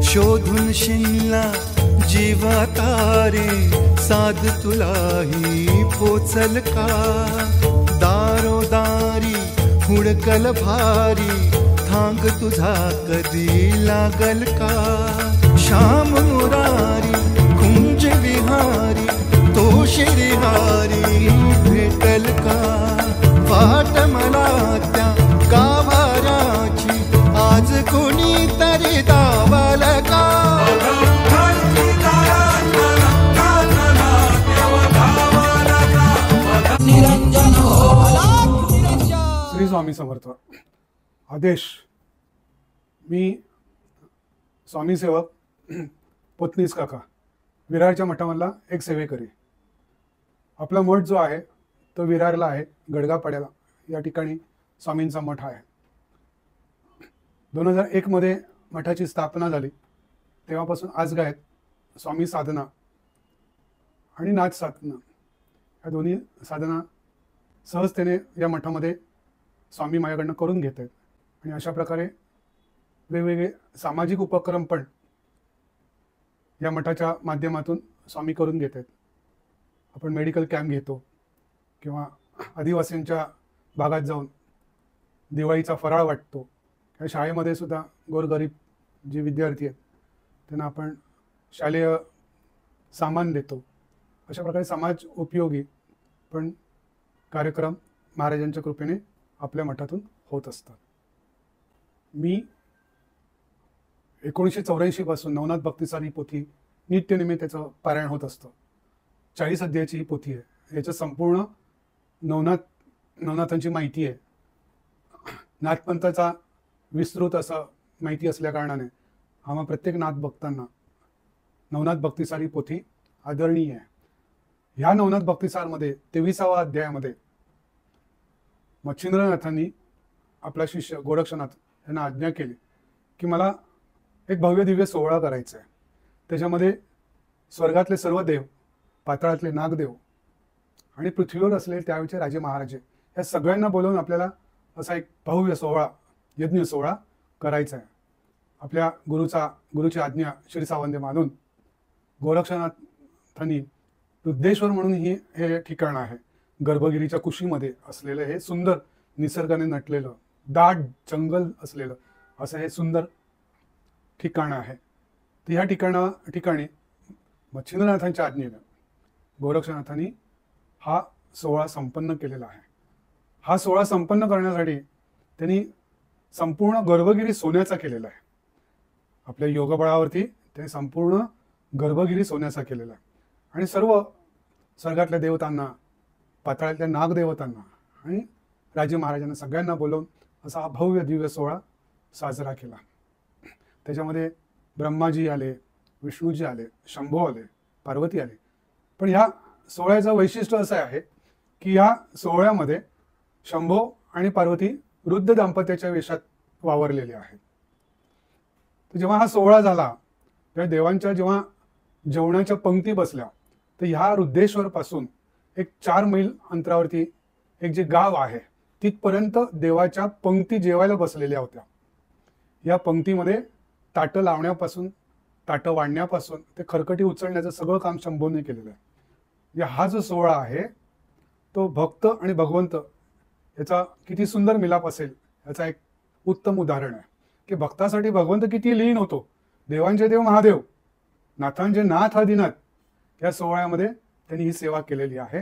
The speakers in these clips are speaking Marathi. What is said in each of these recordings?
शोधून शिनला जीवा तारे साध तुलाही पोचल का दारोदारी हुडकल भारी थांग तुझा कधी लागल का श्याम मुरारी कुंज विहारी तो शिरिहारी भेटल का वाट मला त्या गाभाराची आज कोणी तरी दावल का श्री स्वामी समर्थ. आदेश. मी स्वामी सेवक पोतनीस काका विरारच्या मठामधला एक सेवेकरी. आपला मठ जो आहे तो विरारला आहे, गडगापाड्याला. या ठिकाणी स्वामींचा मठ आहे. 2001 मध्ये मठाची स्थापना झाली. तेव्हापासून आजगायत स्वामी साधना आणि नाथ साधना या दोन्ही साधना सहजतेने या मठामध्ये स्वामी माझ्याकडनं करून घेत आहेत. आणि अशा प्रकारे वेगवेगळे सामाजिक उपक्रम पण या मठाच्या माध्यमातून स्वामी करून घेत आहेत. आपण मेडिकल कॅम्प घेतो किंवा आदिवासींच्या भागात जाऊन दिवाळीचा फराळ वाटतो. किंवा शाळेमध्ये सुद्धा गोरगरीब जे विद्यार्थी आहेत त्यांना आपण शालेय सामान देतो. अशा प्रकारे समाज उपयोगी पण कार्यक्रम महाराजांच्या कृपेने आपल्या मठातून होत असतात. मी 1984 पासून नवनाथ भक्तिसार ही पोथी नित्यनेमी त्याचं पारायण होत असतं. 40 अध्यायाची ही पोथी आहे. याचं संपूर्ण नवनाथांची माहिती आहे. नाथपंथाचा विस्तृत असं माहिती असल्या कारणाने आम्हा प्रत्येक नाथ भक्तांना नवनाथ भक्तिसार ही पोथी आदरणीय आहे. ह्या नवनाथ भक्तिसारमध्ये 23व्या अध्यायामध्ये मच्छिंद्रनाथांनी आपला शिष्य गोरक्षनाथ यांना आज्ञा केली की मला एक भव्य दिव्य सोहळा करायचा आहे. त्याच्यामध्ये स्वर्गातले सर्व देव, पाताळातले नागदेव आणि पृथ्वीवर असलेले त्यावेळचे राजे महाराजे या सगळ्यांना बोलवून आपल्याला असा एक भव्य सोहळा, यज्ञ सोहळा करायचा आहे. आपल्या गुरुची आज्ञा शिरसावंदे मानून गोरक्षनाथांनी रुद्रेश्वर म्हणून हे ठिकाण आहे. गर्भगिरीच्या कुशीमध्ये असलेलं हे सुंदर निसर्गाने नटलेलं दाट जंगल असलेलं असं हे सुंदर ठिकाण आहे. तर ह्या ठिकाणी मच्छिंद्रनाथांच्या आज्ञेनं गोरक्षनाथांनी हा सोहळा संपन्न केलेला आहे. हा सोहळा संपन्न करण्यासाठी त्यांनी संपूर्ण गर्भगिरी सोन्याचा केलेला आहे. आपल्या योगबळावरती त्यांनी संपूर्ण गर्भगिरी सोन्याचा केलेला आहे. आणि सर्व स्वर्गातल्या देवतांना, पाताळातल्या नागदेवतांना आणि राजे महाराजांना सगळ्यांना बोलवून असा हा भव्य दिव्य सोहळा साजरा केला. त्याच्यामध्ये ब्रह्माजी आले, विष्णूजी आले, शंभो आले, पार्वती आले. पण ह्या सोहळ्याचं वैशिष्ट्य असं आहे की या सोहळ्यामध्ये शंभो आणि पार्वती वृद्ध दाम्पत्याच्या वेशात वावरलेले आहेत. तर जेव्हा हा सोहळा झाला तेव्हा देवांच्या जेव्हा जेवणाच्या पंक्ती बसल्या तर ह्या रुद्रेश्वर पासून एक 4 मैल अंतरावरती एक जे गाव आहे तिथपर्यंत देवाच्या पंक्ती जेवायला बसलेल्या होत्या. या पंक्तीमध्ये ताटं लावण्यापासून, ताटं वाढण्यापासून ते खरकटी उचलण्याचं सगळं काम शंभोने केलेलं आहे. हा जो सोहळा आहे तो भक्त आणि भगवंत याचा किती सुंदर मिलाप असेल याचा एक उत्तम उदाहरण आहे की भक्तासाठी भगवंत किती लीन होतो. देवांचे देव महादेव, नाथांचे नाथ आदिनाथ या सोहळ्यामध्ये त्यांनी ही सेवा केलेली आहे.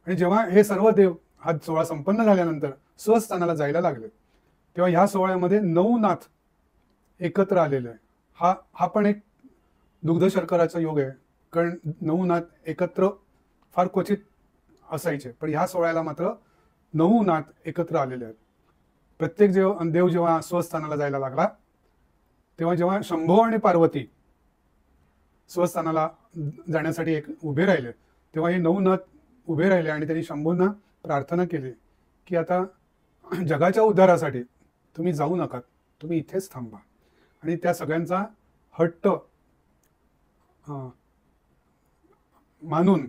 आणि जेव्हा हे सर्व देव हा सोहळा संपन्न झाल्यानंतर स्वस्थानाला जायला लागले तेव्हा ह्या सोहळ्यामध्ये 9 नाथ एकत्र आलेले आहे. हा पण एक दुग्ध शर्कराचा योग आहे. कारण 9 नाथ एकत्र फार क्वचित असायचे, पण ह्या सोहळ्याला मात्र 9 नाथ एकत्र आलेले आहेत. प्रत्येक देव जेव्हा स्वस्थानाला जायला लागला तेव्हा जेव्हा शंभो आणि पार्वती स्वस्थानाला जाण्यासाठी उभे राहिले तेव्हा हे 9 नाथ उभे राहिले आणि त्यांनी शंभूंना प्रार्थना केली की आता जगाच्या उद्धारासाठी तुम्ही जाऊ नका, तुम्ही इथेच थांबा. आणि त्या सगळ्यांचा हट्ट मानून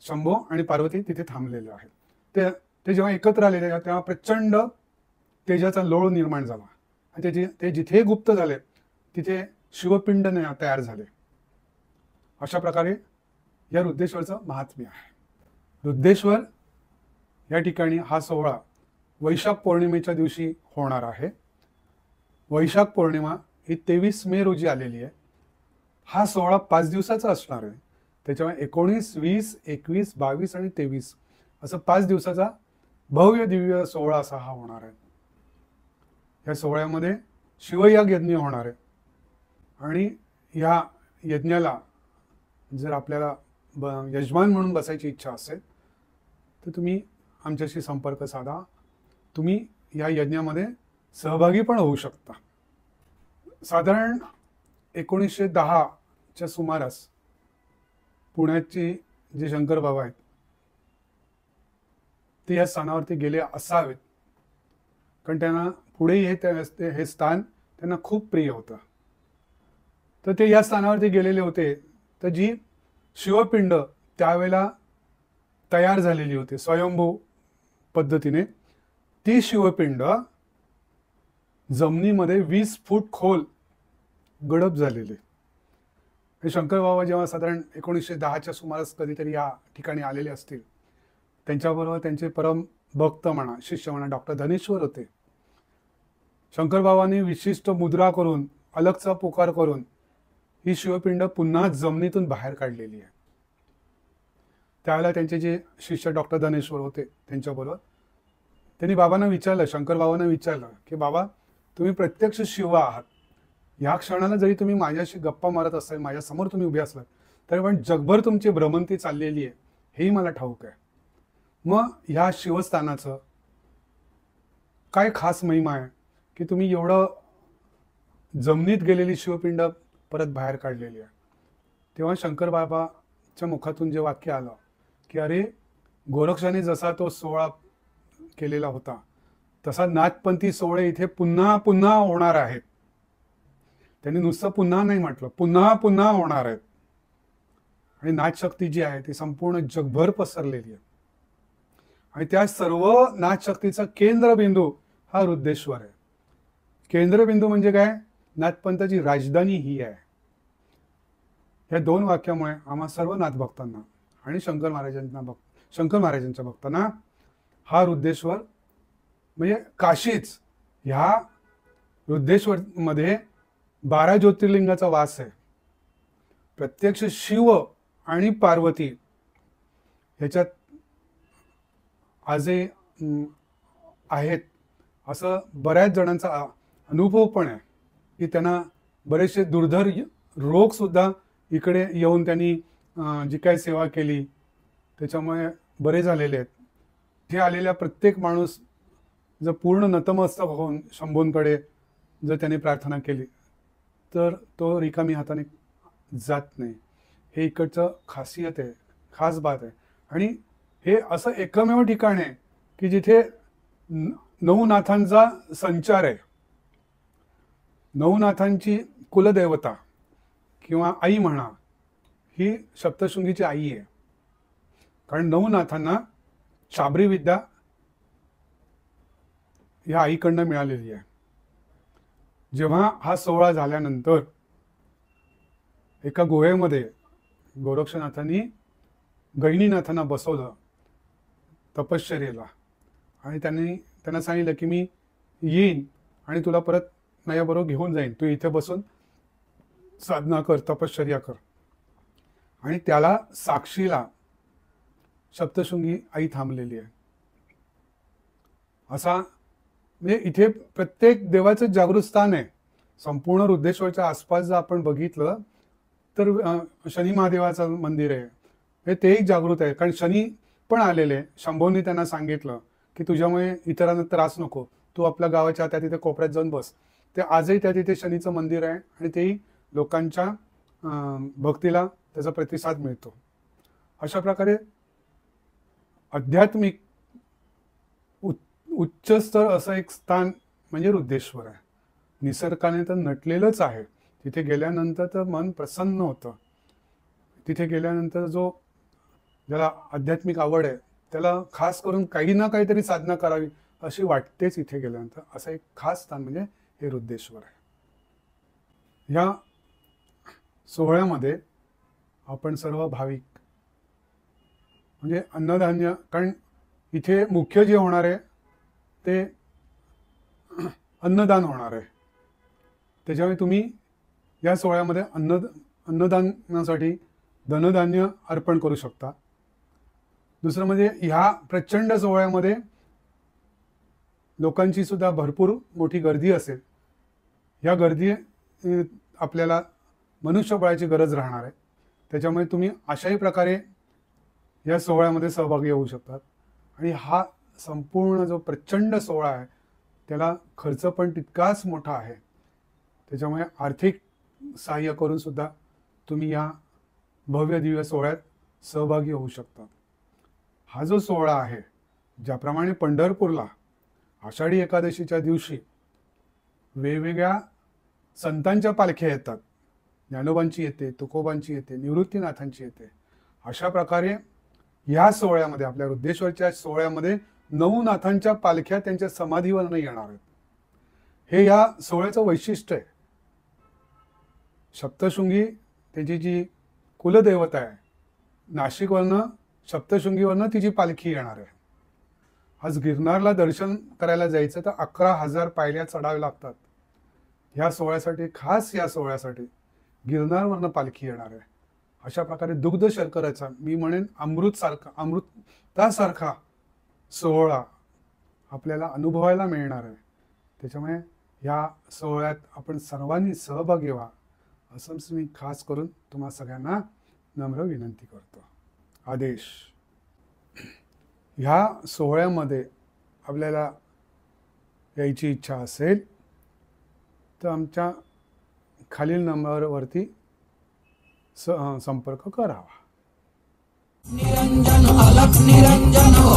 शंभो आणि पार्वती तिथे थांबलेले आहेत. ते जेव्हा एकत्र आलेले तेव्हा प्रचंड तेजाचा लोळ निर्माण झाला आणि ते जिथे गुप्त झाले तिथे शिवपिंड तयार झाले. अशा प्रकारे या रुद्रेश्वरचं महात्म्य आहे. रुद्रेश्वर या ठिकाणी हा सोहळा वैशाख पौर्णिमेच्या दिवशी होणार आहे. वैशाख पौर्णिमा ही 23 मे रोजी आलेली आहे. हा सोहळा 5 दिवसाचा असणार आहे. त्याच्यामुळे 19, 20, 21, 22 आणि 23 असं 5 दिवसाचा भव्य दिव्य सोहळा असा हा होणार आहे. या सोहळ्यामध्ये शिवयाग यज्ञ होणार आहे. आणि या यज्ञाला जर आपल्याला यजमान म्हणून बसायची इच्छा असेल तर तुम्ही आमच्याशी संपर्क साधा. तुम्ही या यज्ञामध्ये सहभागी पण होऊ शकता. साधारण 1910च्या सुमारास पुण्याचे जे शंकर बाबा आहेत ते या स्थानावरती गेले असावेत, कारण त्यांना पुढेही हे स्थान त्यांना खूप प्रिय होतं. तर ते या स्थानावरती गेलेले होते. तर जी शिवपिंड त्यावेळेला तयार झालेली होती स्वयंभू पद्धतीने, ती शिवपिंड जमिनीमध्ये 20 फूट खोल गडप झालेले. हे शंकर बाबा जेव्हा साधारण 1910च्या सुमारास कधीतरी या ठिकाणी आलेले असतील, त्यांच्याबरोबर त्यांचे परम भक्त म्हणा, शिष्य म्हणा, डॉक्टर धनेश्वर होते. शंकर बाबांनी विशिष्ट मुद्रा करून, अलगचा पुकार करून ही शिवपिंड पुन्हा जमिनीतून बाहेर काढलेली आहे. त्यावेळेला त्यांचे जे शिष्य डॉक्टर धनेश्वर होते त्यांच्याबरोबर त्यांनी बाबांना विचारलं, शंकर बाबांना विचारलं की बाबा, तुम्ही प्रत्यक्ष शिव आहात. ह्या क्षणाला जरी तुम्ही माझ्याशी गप्पा मारत असाल, माझ्यासमोर तुम्ही उभे असलात, तरी पण जगभर तुमची भ्रमंती चाललेली आहे हेही मला ठाऊक आहे. मग ह्या शिवस्थानाचं काय खास महिमा आहे की तुम्ही एवढं जमिनीत गेलेली शिवपिंड परत बाहेर काढलेली आहे? तेव्हा शंकर बाबाच्या मुखातून जे वाक्य आलं की अरे, गोरक्षाने जसा तो सोहळा केलेला होता तसा नाथपंथी सोहळे इथे पुन्हा पुन्हा होणार आहेत. त्यांनी नुसतं पुन्हा नाही म्हटलं, पुन्हा पुन्हा होणार आहेत. आणि नाथशक्ती जी आहे ती संपूर्ण जगभर पसरलेली आहे. आणि त्या सर्व नाथशक्तीचा केंद्रबिंदू हा रुद्रेश्वर आहे. केंद्रबिंदू म्हणजे काय? नाथपंथाची राजधानी ही आहे. या 2 वाक्यामुळे आम्हा सर्व नाथभक्तांना आणि शंकर महाराजांच्या भक्तांना हा रुद्रेश्वर म्हणजे काशीच, ह्या रुद्रेश्वर मध्ये 12 ज्योतिर्लिंगाचा वास आहे. प्रत्यक्ष शिव आणि पार्वती ह्याच्यात आजही आहेत असं बऱ्याच जणांचा अनुभव पण आहे की त्यांना बरेचसे दुर्धर रोग सुद्धा इकडे येऊन त्यांनी जी काही सेवा केली त्याच्यामुळे बरे झालेले आहेत. हे आलेल्या प्रत्येक माणूस जर पूर्ण नतमस्तक होऊन शंभूंकडे जर त्याने प्रार्थना केली तर तो रिकामी हाताने जात नाही. हे इकडचं खासियत आहे, खास बात आहे. आणि हे असं एकमेव ठिकाण आहे की जिथे 9 नाथांचा संचार आहे. 9 नाथांची कुलदेवता किंवा आई म्हणा, ही सप्तशृंगीची आई आहे. कारण 9 नाथांना शाबरी विद्या ह्या आईकडनं मिळालेली आहे. जेव्हा हा सोहळा झाल्यानंतर एका गुहेमध्ये गोरक्षनाथांनी गहिनीनाथांना बसवलं तपश्चर्येला. आणि त्यांना सांगितलं की मी येईन आणि तुला परत माझ्याबरोबर घेऊन जाईन, तू इथे बसून साधना कर, तपश्चर्या कर. आणि त्याला साक्षीला सप्तशृंगी आई थांबलेली आहे. असा म्हणजे इथे प्रत्येक देवाचं जागृत स्थान आहे. संपूर्ण रुद्रेश्वरच्या आसपास जर आपण बघितलं तर शनी महादेवाचं मंदिर आहे, तेही जागृत आहे. कारण शनी पण आलेले. शंभूंनी त्यांना सांगितलं की तुझ्यामुळे इतरांना त्रास नको, तू आपल्या गावाच्या त्या तिथे कोपऱ्यात जाऊन बस. ते आजही त्या तिथे शनीचं मंदिर आहे आणि तेही लोकांच्या भक्तीला त्याचा प्रतिसाद मिळतो. अशा प्रकारे आध्यात्मिक उच्च स्तर असं एक स्थान म्हणजे रुद्रेश्वर आहे. निसर्गाने तर नटलेलंच आहे. तिथे गेल्यानंतर तर मन प्रसन्न होतं. तिथे गेल्यानंतर ज्याला आध्यात्मिक आवड आहे त्याला खास करून काही ना काहीतरी साधना करावी अशी वाटतेच इथे गेल्यानंतर. असं एक खास स्थान म्हणजे हे रुद्रेश्वर आहे. ह्या सोहळ्यामध्ये आपण सर्व भाविक म्हणजे अन्नधान्य, कारण इथे मुख्य जे होणार आहे ते अन्नदान होणार आहे, त्याच्यामुळे तुम्ही या सोहळ्यामध्ये अन्नदानासाठी धनधान्य अर्पण करू शकता. दुसरं म्हणजे ह्या प्रचंड सोहळ्यामध्ये लोकांची सुद्धा भरपूर मोठी गर्दी असेल. या गर्दी आपल्याला मनुष्यबळाची गरज राहणार आहे, त्याच्यामुळे तुम्ही अशाही प्रकारे या सोहळ्यामध्ये सहभागी होऊ शकतात. आणि हा संपूर्ण जो प्रचंड सोहळा आहे त्याला खर्च पण तितकाच मोठा आहे, त्याच्यामुळे आर्थिक सहाय्य करून सुद्धा तुम्ही या भव्य दिव्य सोहळ्यात सहभागी होऊ शकतात. हा जो सोहळा आहे, ज्याप्रमाणे पंढरपूरला आषाढी एकादशीच्या दिवशी वेगवेगळ्या संतांच्या पालख्या येतात, ज्ञानोबांची येते, तुकोबांची येते, निवृत्तीनाथांची येते, अशा प्रकारे या सोहळ्यामध्ये, आपल्या वृद्धेश्वरच्या सोहळ्यामध्ये 9 नाथांच्या पालख्या त्यांच्या समाधीवरनं येणार आहेत. हे या सोहळ्याचं वैशिष्ट्य आहे. सप्तशृंगी त्याची जी कुलदेवता आहे, नाशिकवरनं सप्तशृंगीवरनं तिची पालखी येणार आहे. आज गिरनारला दर्शन करायला जायचं तर 11,000 पायऱ्या चढाव्या लागतात. ह्या सोहळ्यासाठी, खास या सोहळ्यासाठी गिरनारवरनं पालखी येणार आहे. अशा प्रकारे दुग्ध शर्कराचा, मी म्हणेन अमृतासारखा सोहळा आपल्याला अनुभवायला मिळणार आहे. त्याच्यामुळे या सोहळ्यात आपण सर्वांनी सहभागी व्हा, असं मी खास करून तुम्हा सगळ्यांना नम्र विनंती करतो. आदेश. ह्या सोहळ्यामध्ये आपल्याला यायची इच्छा असेल तर आमच्या खालील नंबरवरती संपर्क करावा. निरंजन अलख निरंजन हो